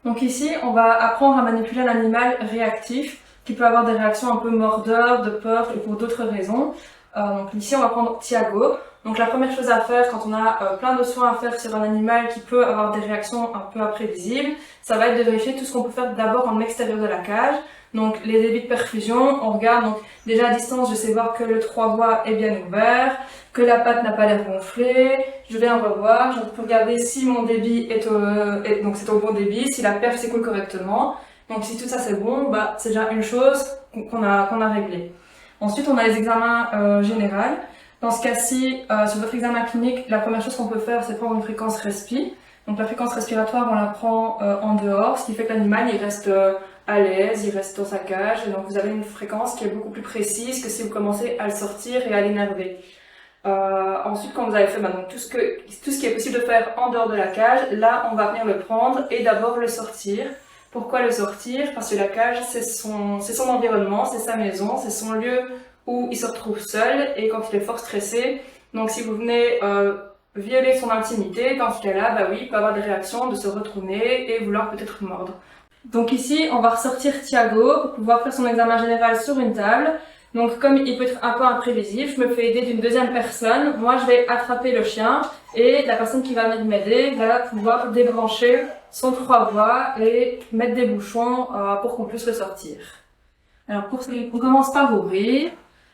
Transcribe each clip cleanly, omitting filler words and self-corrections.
Donc ici, on va apprendre à manipuler un animal réactif qui peut avoir des réactions un peu mordeur, de peur et pour d'autres raisons. Donc ici, on va prendre Thiago. Donc la première chose à faire quand on a plein de soins à faire sur un animal qui peut avoir des réactions un peu imprévisibles, ça va être de vérifier tout ce qu'on peut faire d'abord en extérieur de la cage. Donc les débits de perfusion, on regarde donc déjà à distance, je sais voir que le 3 voies est bien ouvert, que la patte n'a pas l'air gonflée, je vais en revoir, je peux regarder si mon débit donc c'est au bon débit, si la perf s'écoule correctement. Donc si tout ça c'est bon, bah c'est déjà une chose qu'on a réglée. Ensuite on a les examens généraux. Dans ce cas-ci, sur votre examen clinique, la première chose qu'on peut faire, c'est prendre une fréquence respi. Donc la fréquence respiratoire, on la prend en dehors, ce qui fait que l'animal il reste à l'aise, il reste dans sa cage, et donc vous avez une fréquence qui est beaucoup plus précise que si vous commencez à le sortir et à l'énerver. Ensuite, quand vous avez fait donc, tout ce qui est possible de faire en dehors de la cage, là on va venir le prendre et d'abord le sortir. Pourquoi le sortir? Parce que la cage c'est son environnement, c'est sa maison, c'est son lieu où il se retrouve seul et quand il est fort stressé. Donc si vous venez violer son intimité, dans ce cas-là, bah oui, il peut avoir des réactions de se retourner et vouloir peut-être mordre. Donc ici, on va ressortir Thiago pour pouvoir faire son examen général sur une table. Donc comme il peut être un peu imprévisible, je me fais aider d'une deuxième personne. Moi, je vais attraper le chien et la personne qui va venir m'aider va pouvoir débrancher son 3 voies et mettre des bouchons pour qu'on puisse le sortir. Alors on commence par ouvrir.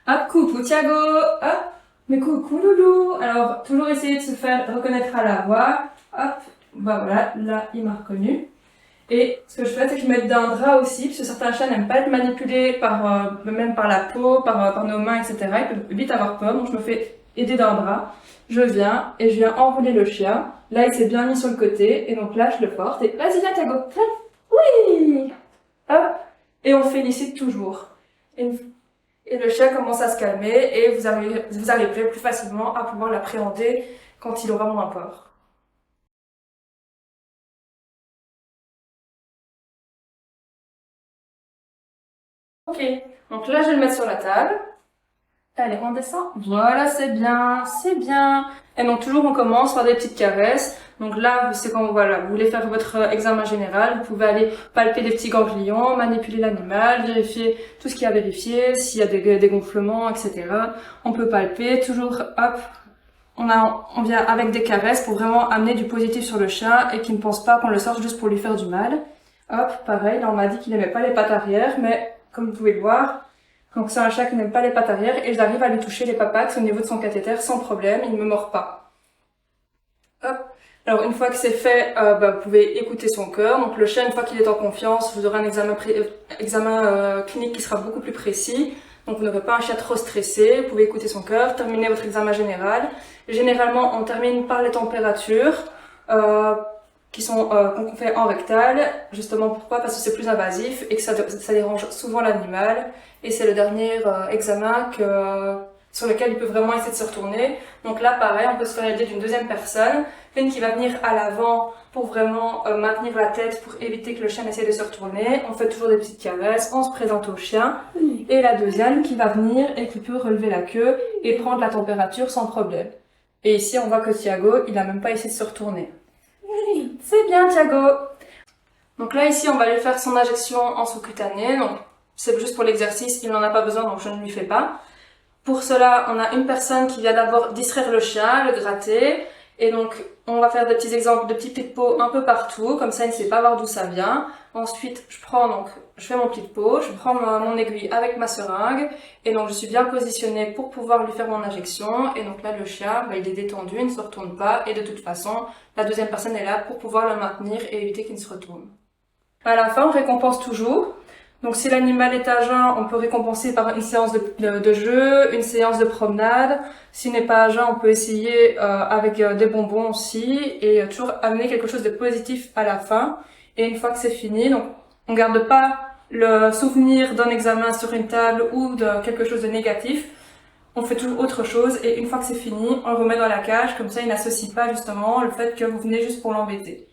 Hop, coucou Thiago, hop, mais coucou loulou. Alors toujours essayer de se faire reconnaître à la voix. Hop, bah voilà, là il m'a reconnu. Et ce que je fais, c'est que je mets un drap aussi, parce que certains chiens n'aiment pas être manipulés même par la peau, par nos mains, etc. Ils peuvent vite avoir peur, donc je me fais aider d'un drap. Je viens enrouler le chien. Là, il s'est bien mis sur le côté, et donc là, je le porte. Et vas-y, viens, Thiago. Oui. Hop. Et on félicite toujours. Et le chien commence à se calmer, et vous arriverez plus facilement à pouvoir l'appréhender quand il aura moins peur. Ok, donc là je vais le mettre sur la table. Allez, on descend. Voilà, c'est bien, c'est bien. Et donc toujours on commence par des petites caresses. Donc là, c'est quand voilà, vous voulez faire votre examen général, vous pouvez aller palper des petits ganglions, manipuler l'animal, vérifier tout ce qu'il y a à vérifier, s'il y a des gonflements, etc. On peut palper, toujours hop. On vient avec des caresses pour vraiment amener du positif sur le chien et qu'il ne pense pas qu'on le sorte juste pour lui faire du mal. Hop, pareil, là on m'a dit qu'il n'aimait pas les pattes arrière, mais comme vous pouvez le voir, donc c'est un chat qui n'aime pas les pattes arrière et j'arrive à lui toucher les papates au niveau de son cathéter sans problème, il ne me mord pas. Hop. Alors une fois que c'est fait, vous pouvez écouter son cœur. Donc le chien, une fois qu'il est en confiance, vous aurez un examen clinique qui sera beaucoup plus précis. Donc vous n'aurez pas un chien trop stressé, vous pouvez écouter son cœur, terminer votre examen général. Généralement, on termine par les températures. Qu'on fait en rectal, justement pourquoi? Parce que c'est plus invasif et que ça dérange souvent l'animal, et c'est le dernier examen sur lequel il peut vraiment essayer de se retourner. Donc là pareil, on peut se faire aider d'une deuxième personne, une qui va venir à l'avant pour vraiment maintenir la tête pour éviter que le chien essaie de se retourner. On fait toujours des petites caresses, on se présente au chien, et la deuxième qui va venir et qui peut relever la queue et prendre la température sans problème. Et ici on voit que Thiago, il n'a même pas essayé de se retourner. C'est bien Thiago. Donc là ici on va lui faire son injection en sous-cutané, donc c'est juste pour l'exercice, il n'en a pas besoin donc je ne lui fais pas. Pour cela on a une personne qui vient d'abord distraire le chien, le gratter, et donc on va faire des petits exemples de petits plis de peau un peu partout, comme ça il ne sait pas voir d'où ça vient. Ensuite je fais mon pli de peau, je prends mon aiguille avec ma seringue, et donc je suis bien positionnée pour pouvoir lui faire mon injection, et donc là le chien il est détendu, il ne se retourne pas, et de toute façon la deuxième personne est là pour pouvoir le maintenir et éviter qu'il ne se retourne. À la fin on récompense toujours. Donc si l'animal est à jeun, on peut récompenser par une séance de jeu, une séance de promenade. S'il n'est pas à jeun, on peut essayer avec des bonbons aussi, et toujours amener quelque chose de positif à la fin. Et une fois que c'est fini, donc on garde pas le souvenir d'un examen sur une table ou de quelque chose de négatif. On fait toujours autre chose, et une fois que c'est fini, on le remet dans la cage, comme ça il n'associe pas justement le fait que vous venez juste pour l'embêter.